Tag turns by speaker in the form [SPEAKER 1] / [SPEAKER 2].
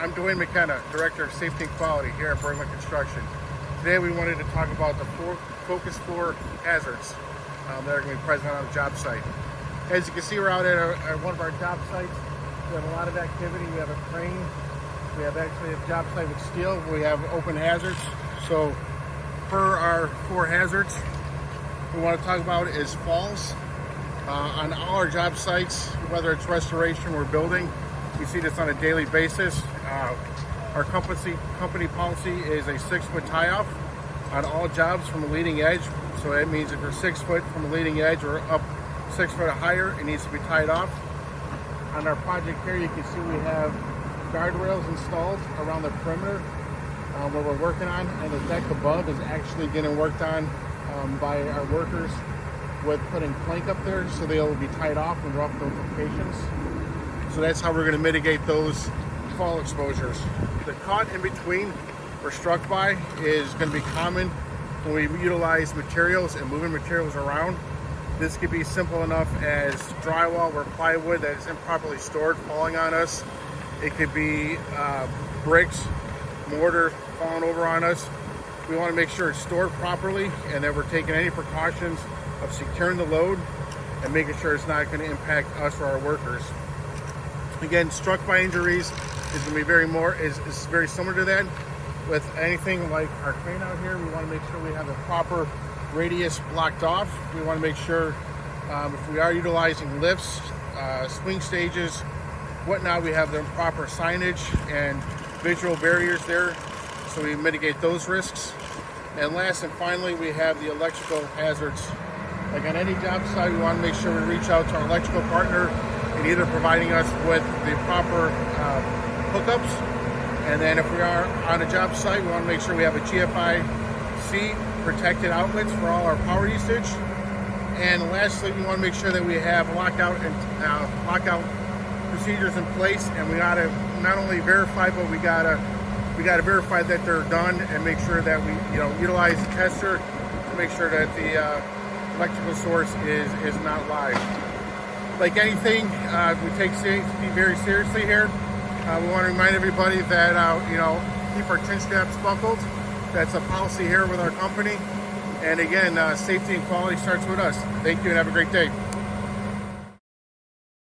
[SPEAKER 1] I'm Dwayne McKenna, Director of Safety and Quality here at Berglund Construction. Today we wanted to talk about the 4 focus 4 hazards that are going to be present on the job site. As you can see, we're out at one of our job sites. We have a lot of activity. We have a crane. We have actually a job site with steel. We have open hazards. So for our 4 hazards, we want to talk about is falls. On all our job sites, whether it's restoration or building, we see this on a daily basis. Our company policy is a 6-foot tie-off on all jobs from a leading edge. So that means if you're 6 foot from a leading edge or up 6 foot or higher, it needs to be tied off. On our project here, you can see we have guardrails installed around the perimeter where we're working on, and the deck above is actually getting worked on by our workers with putting plank up there, so they'll be tied off when we're off those locations. So that's how we're going to mitigate those fall exposures. The caught in between or struck by is going to be common when we utilize materials and moving materials around. This could be simple enough as drywall or plywood that is improperly stored falling on us. It could be bricks, mortar falling over on us. We want to make sure it's stored properly and that we're taking any precautions of securing the load and making sure it's not going to impact us or our workers. Again, struck by injuries is going to be very similar to that. With anything like our crane out here, we want to make sure we have the proper radius blocked off. We want to make sure if we are utilizing lifts, swing stages, whatnot, we have the proper signage and visual barriers there so we mitigate those risks. And last and finally, we have the electrical hazards. Like on any job site, we want to make sure we reach out to our electrical partner in either providing us with the proper hookups, and then if we are on a job site, we want to make sure we have a GFI-C protected outlets for all our power usage. And lastly, we want to make sure that we have lockout procedures in place, and we got to not only verify, but we got to verify that they're done and make sure that we utilize the tester to make sure that the electrical source is not live. Like anything, we take safety very seriously here. We want to remind everybody that keep our chin straps buckled. That's a policy here with our company. And again, safety and quality starts with us. Thank you and have a great day.